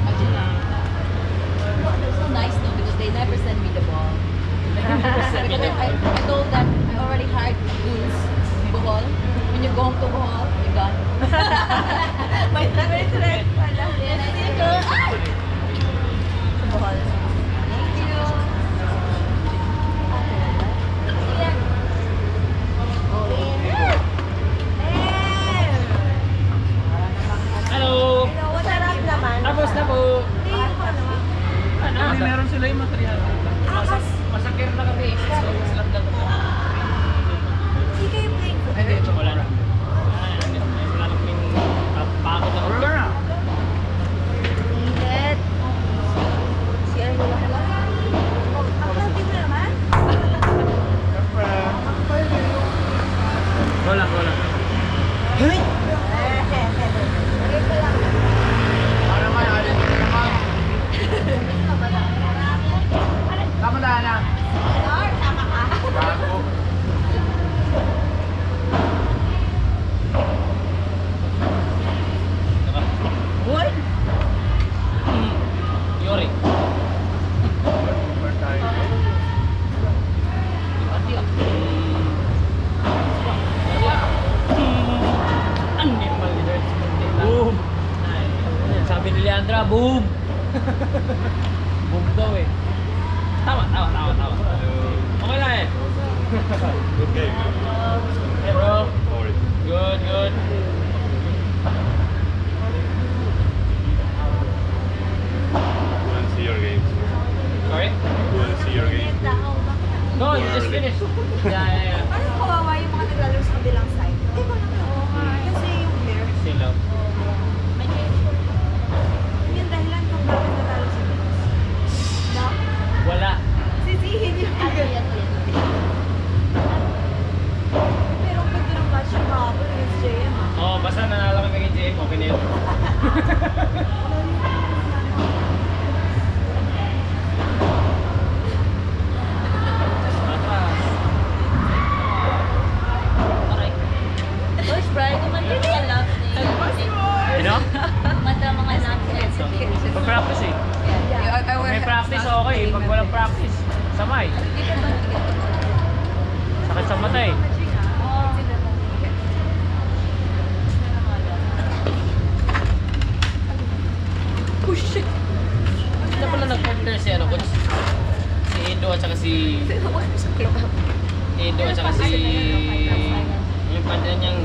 They're so nice though because they never send me the ball. Because I told them I already hired goons in Bohol. When you go home to Bohol, you're done. May threat pala. Yan, I did go. Ay! Sa Bohol. Thank you. Yan. Hello! Hello, masarap naman. Tapos na po. Ano? Ano? Meron sila yung material. Masakir na kami. So, masalat lang kami. Hindi kayo playing football? Hindi, wala na. Wala na kaming pagod na order na. Init. Si ano lang pala? Ang healthy mo naman? Wala. Okay pa lang. Tama na. Tama ka. Boy? Yori. Boom! Sabi ni Leandra, boom! Boom daw eh. Tama. Okay lang eh. Good game. Hey bro. Sorry. Good. Want to see your games? Sorry? Want to see your games? No, you just finished. Yeah. Parang kawawa yung mga naglalaro sa kabilang side. Ikaw lang kasi yung player. Still love. Yun yung dahilan kung bakit natalo sa Pinos. Ay, kumanta mga love You know? Kumanta mga love Pag-practice eh. Pag may practice, okay. Pag walang practice, samay. Sakit sa mata eh. Oh shit! Hindi pala nag-partner si ano, coach? Si Edo at saka si... Edo at saka si... Yung partner niyang...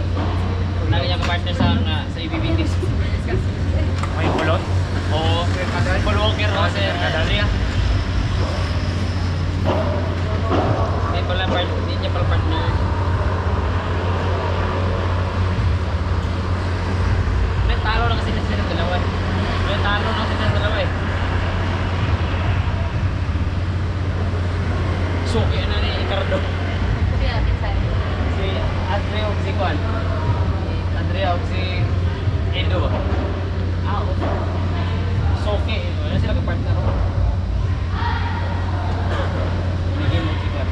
Lagi niyang partner sa IBBT. May kulot. Oo. Paul Walker, no? Si Kadali ah. Hindi niya pala partner. May talo na kasi sila dalawa eh. May talo na kasi sila dalawa eh. Suki na ni Ricardo. Si Andrea o si Juan. Andrea o si Edo ba? Suki. Ano sila ka-partner? Bigyan mo si Juan.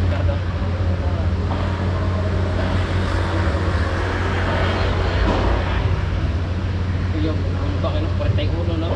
Ricardo. Kuya, ano ba kayo? 41 na?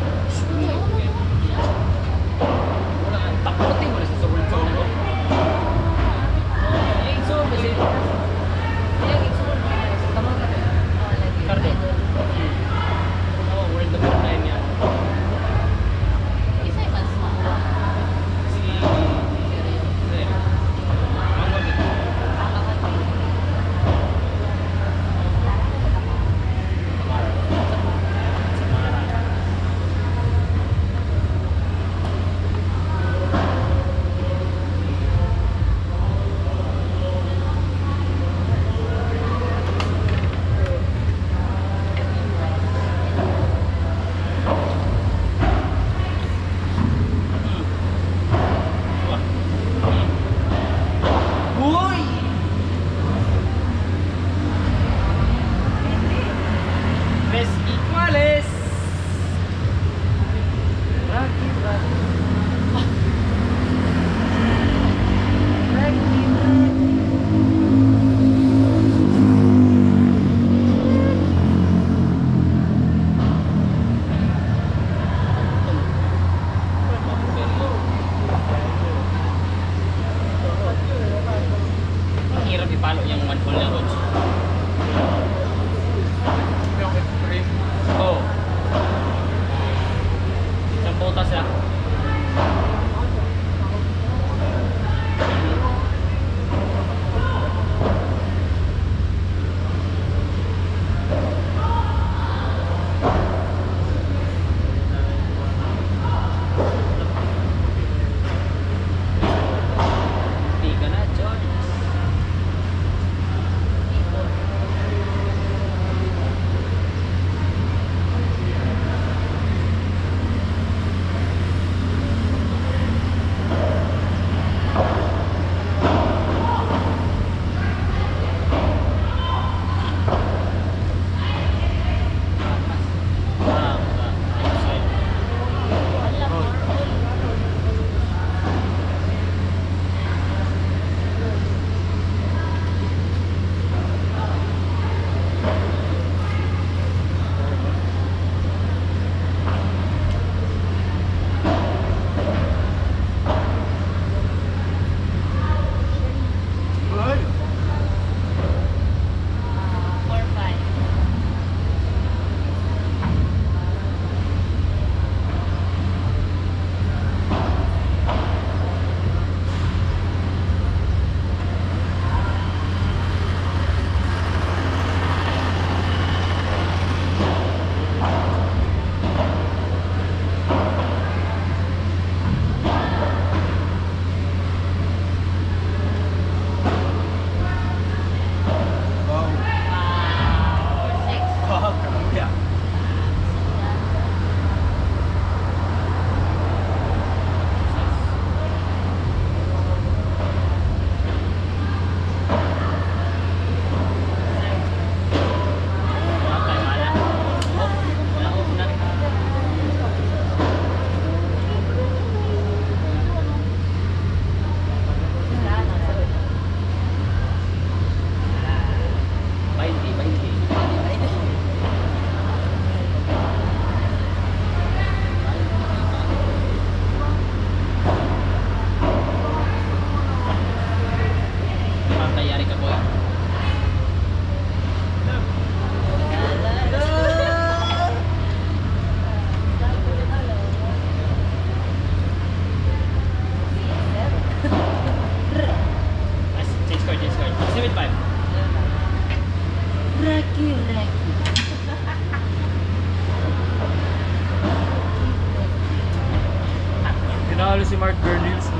Talo si Mark Bernils, no?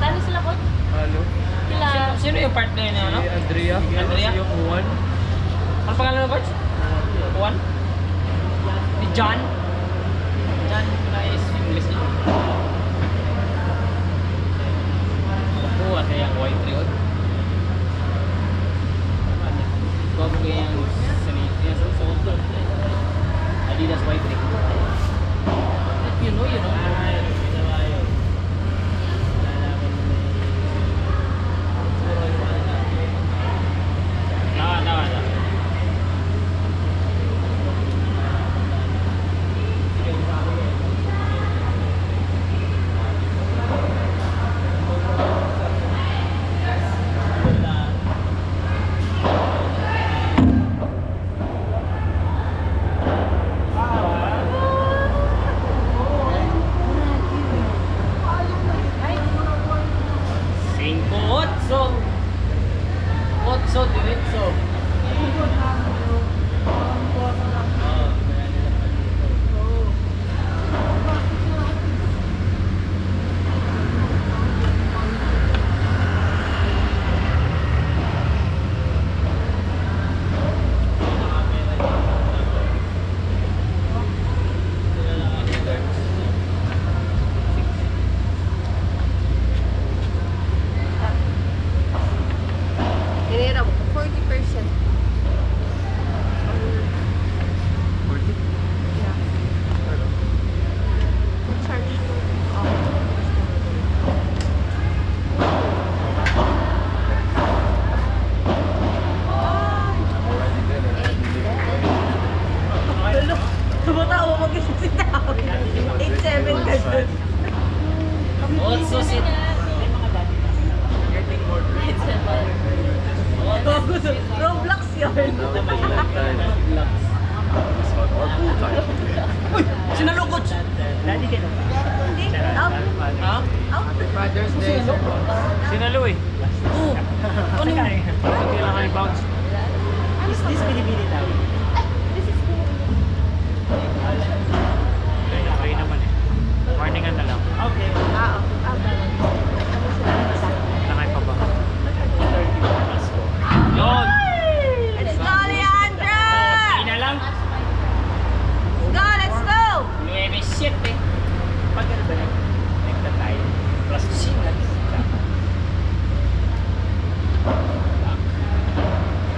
Talo sila po? Talo. Sila. Sino yung partner niya, Si ano? Andrea. Andrea? Si yung Juan. Ano pangalan ng Barts? Juan? Ni John? John na is English niya. Buwan kaya yung white riot. Bago kaya yung sanit. So, Adidas white riot. If you know, you know. Tawa. Cinco, ocho. Ocho, diretso. Inira mo, 40%. Yeah. Charge. Tumatawa mo kasi si Tao. 8-7 ka dun. Ocho, sit. Roblox yun. Sinalukot! Hindi. Out. Ha? Out. Father's Day. Sinalo eh. Oo. Ano yun? Kailangan i-bounce. Is this Bilibili daw? This is Okay naman eh. Warningan na lang. okay. Langay pa ba? Yun! Let's go, Leandra! Ina lang. Let's go! 9-7. Pag ano ba yan? Nagda tayo. Plus 5.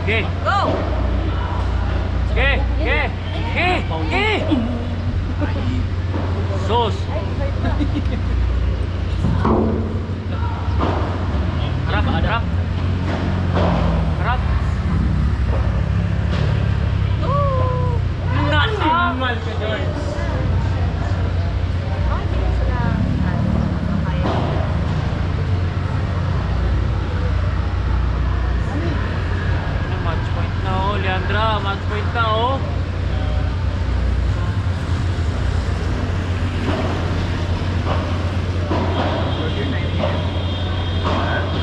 Okay. Go! Okay. Sus! Harap. Normal ka, George. Match point na oh, Leandra. Match point na oh.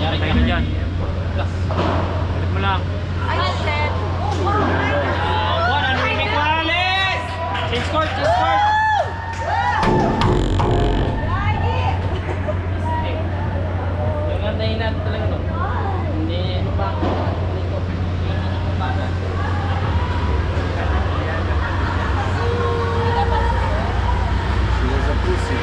Yari Tayo na dyan. Plus. Balik mo lang. Ay, shit! One and Ricky Morales! Change court! Yung andahin natin talaga no? Hindi, ano ba? Hindi ko. Ano ba? She was a pussy.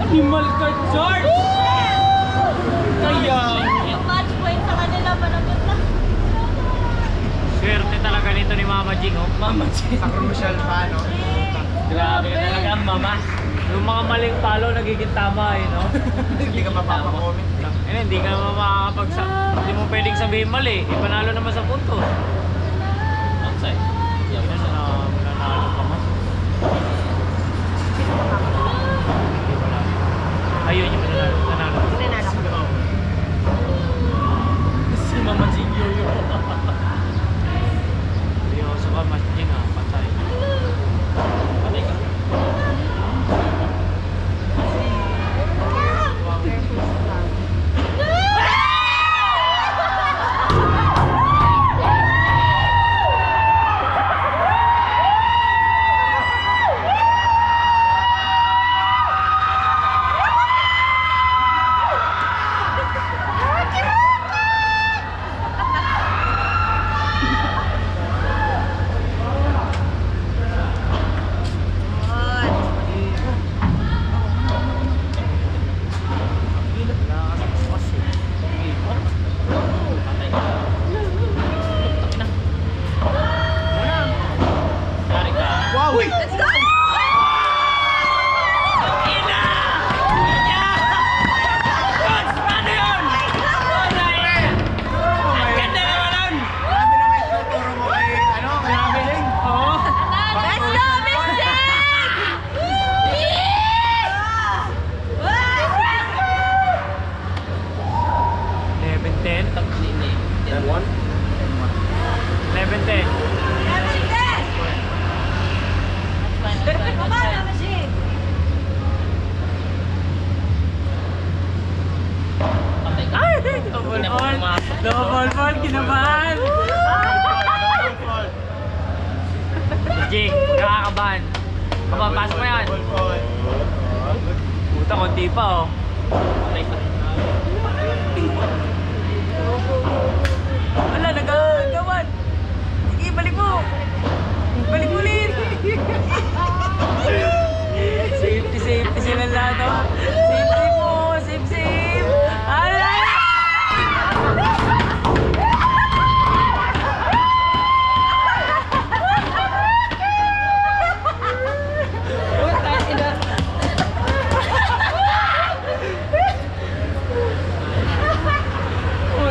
Animal ka, George! Kaya... Yung match point sa kanila, panagot na. Swerte talaga nito ni Mama Jing oh. Mama, Sa crucial pa, no? grabe ka talaga, mama. Yung mga maling talo nagiging tama eh, no? Hindi ka mapapacomment. Hindi ka hindi mo pwedeng sabihin mali. Ipanalo naman sa punto. Outside. Yan na mananalo ka mo. Ayun yung mananalo. Sinanalo ko. Si Mama Jing, yo. 10? 10-1? 11-10. Patay ka. Ay! Double fall! Double fall! Kinabahan! Jake, nakakabahan. Kapapasok mo yan. Puta, konti pa oh. Patay ka. Wala, nagagawan. Sige, balik mo. Balik mo ulit. Safety, safety sila lahat oh. Safety mo, safe, safe. Alay!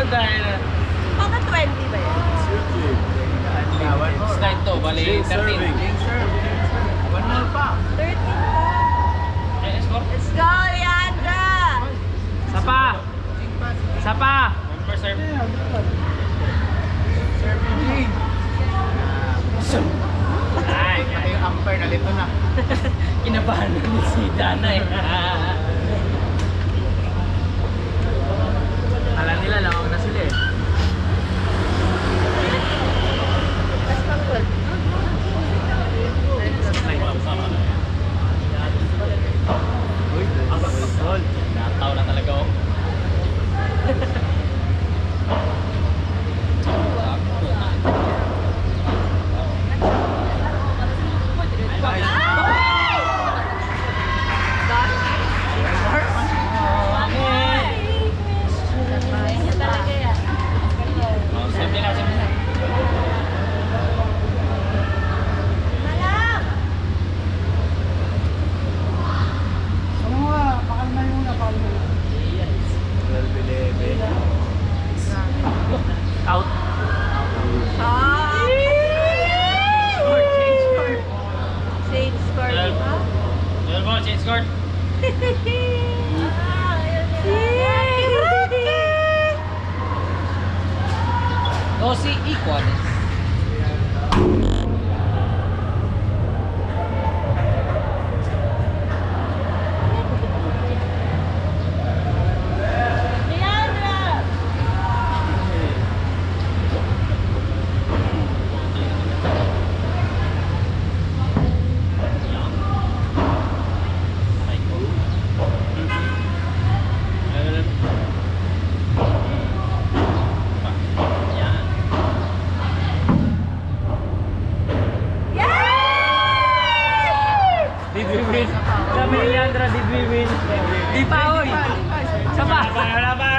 Mga 20 ba yan? Slide to, bali 13. One more pa. 13 na. Eh, score. Let's go, Leandra! Sapa! Sapa! One per serve. Ay, Pati yung umpire nalito na. Kinabahan na ni si Dana eh. alam nila, lawag na sila eh. Let's go, good. Nataw na talaga oh. Oh, sabi na, sabi na. Out. Change score, di ba? 12 ball, change score. Dosi equals. Did we win? Sabi ni Leandra, did we win? Di pa, oy! Sapa! Wala pa.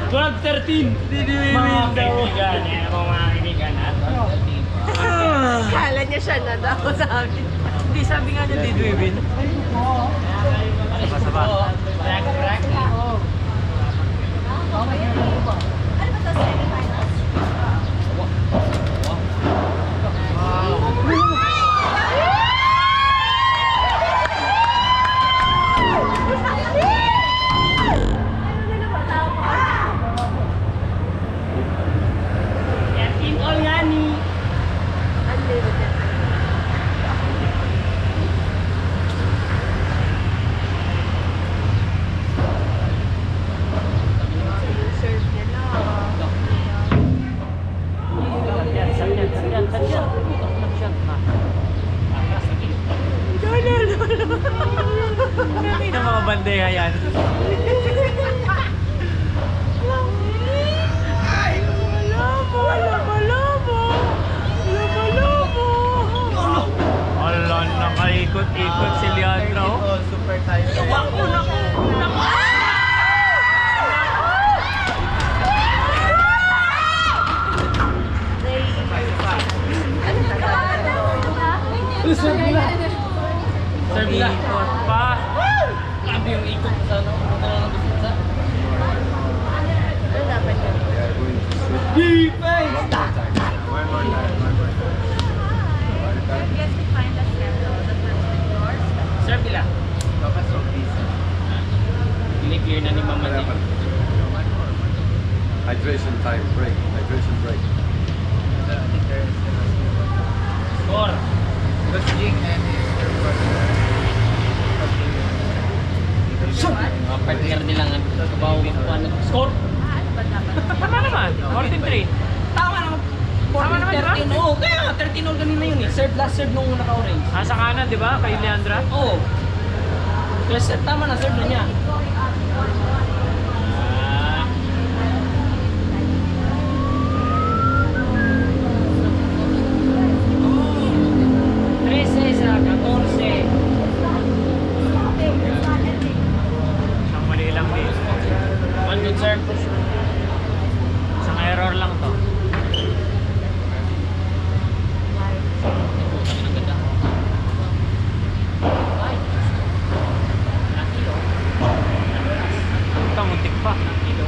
12-13. Did we win Mga daw? kaibigan, yan ang mga kaibigan natin. Kala niya siya na daw sa akin. Hindi, sabi nga niya, did we win? Sapa. Rack. Ano ba to, semi-finals? Unlimited. Hydration time, break. Hydration break. Score. Because Jing and his girlfriend. Mga partner nilang kabaw score. Ano ba dapat? Tama naman. 14-3. Tama naman. Tama naman, di ba? 13 oo. Kaya nga, 13 all kanina yun eh. Last serve nung naka-orange. Sa kanan, di ba? Kay Leandra. Oo. Last serve, tama na serve na niya. Ah, 13 sa 14. isang mali lang din. One good serve. Isang error lang to. Ang ganda. Ito, muntik pa. Kilo.